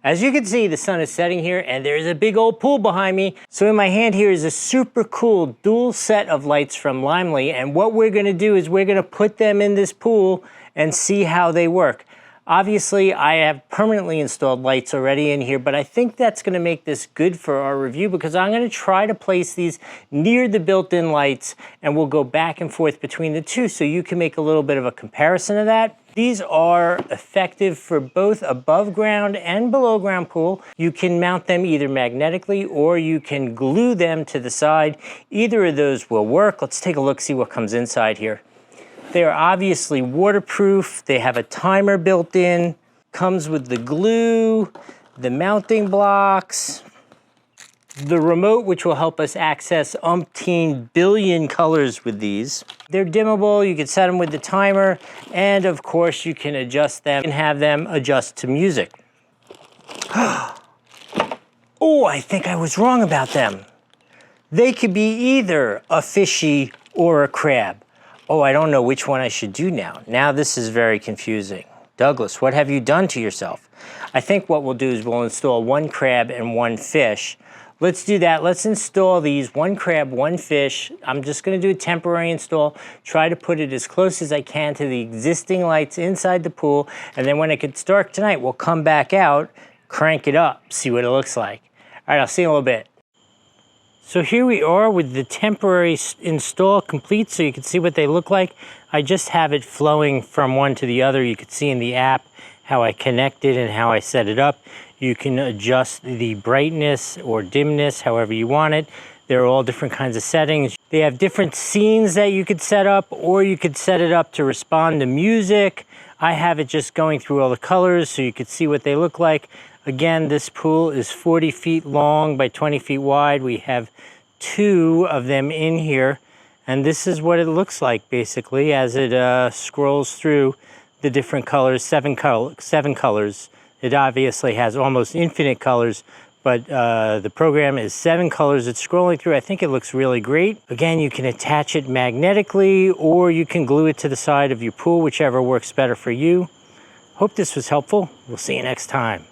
As you can see, the sun is setting here and there's a big old pool behind me. So in my hand here is a super cool dual set of lights from LyMle, and what we're gonna do is we're gonna put them in this pool and see how they work. Obviously, I have permanently installed lights already in here, but I think that's gonna make this good for our review because I'm gonna try to place these near the built-in lights and we'll go back and forth between the two so you can make a little bit of a comparison of that. These are effective for both above ground and below ground pool. You can mount them either magnetically or you can glue them to the side. Either of those will work. Let's take a look, see what comes inside here. They are obviously waterproof. They have a timer built in. Comes with the glue, the mounting blocks, the remote, which will help us access umpteen billion colors with these. They're dimmable, you can set them with the timer, and of course you can adjust them and have them adjust to music. Oh, I think I was wrong about them. They could be either a fishy or a crab. Oh, I don't know which one I should do now. Now this is very confusing. Douglas, what have you done to yourself? I think what we'll do is we'll install one crab and one fish. Let's do that. Let's install these, one crab, one fish. I'm just gonna do a temporary install, try to put it as close as I can to the existing lights inside the pool, and then when it gets dark tonight, we'll come back out, crank it up, see what it looks like. All right, I'll see you in a little bit. So here we are with the temporary install complete so you can see what they look like. I just have it flowing from one to the other. You can see in the app how I connect it and how I set it up. You can adjust the brightness or dimness however you want it. There are all different kinds of settings. They have different scenes that you could set up, or you could set it up to respond to music. I have it just going through all the colors so you could see what they look like. Again, this pool is 40 feet long by 20 feet wide. We have 2 of them in here, and this is what it looks like basically as it scrolls through the different colors, 7 colors. It obviously has almost infinite colors, but the program is 7 colors it's scrolling through. I think it looks really great. Again, you can attach it magnetically or you can glue it to the side of your pool, whichever works better for you. Hope this was helpful. We'll see you next time.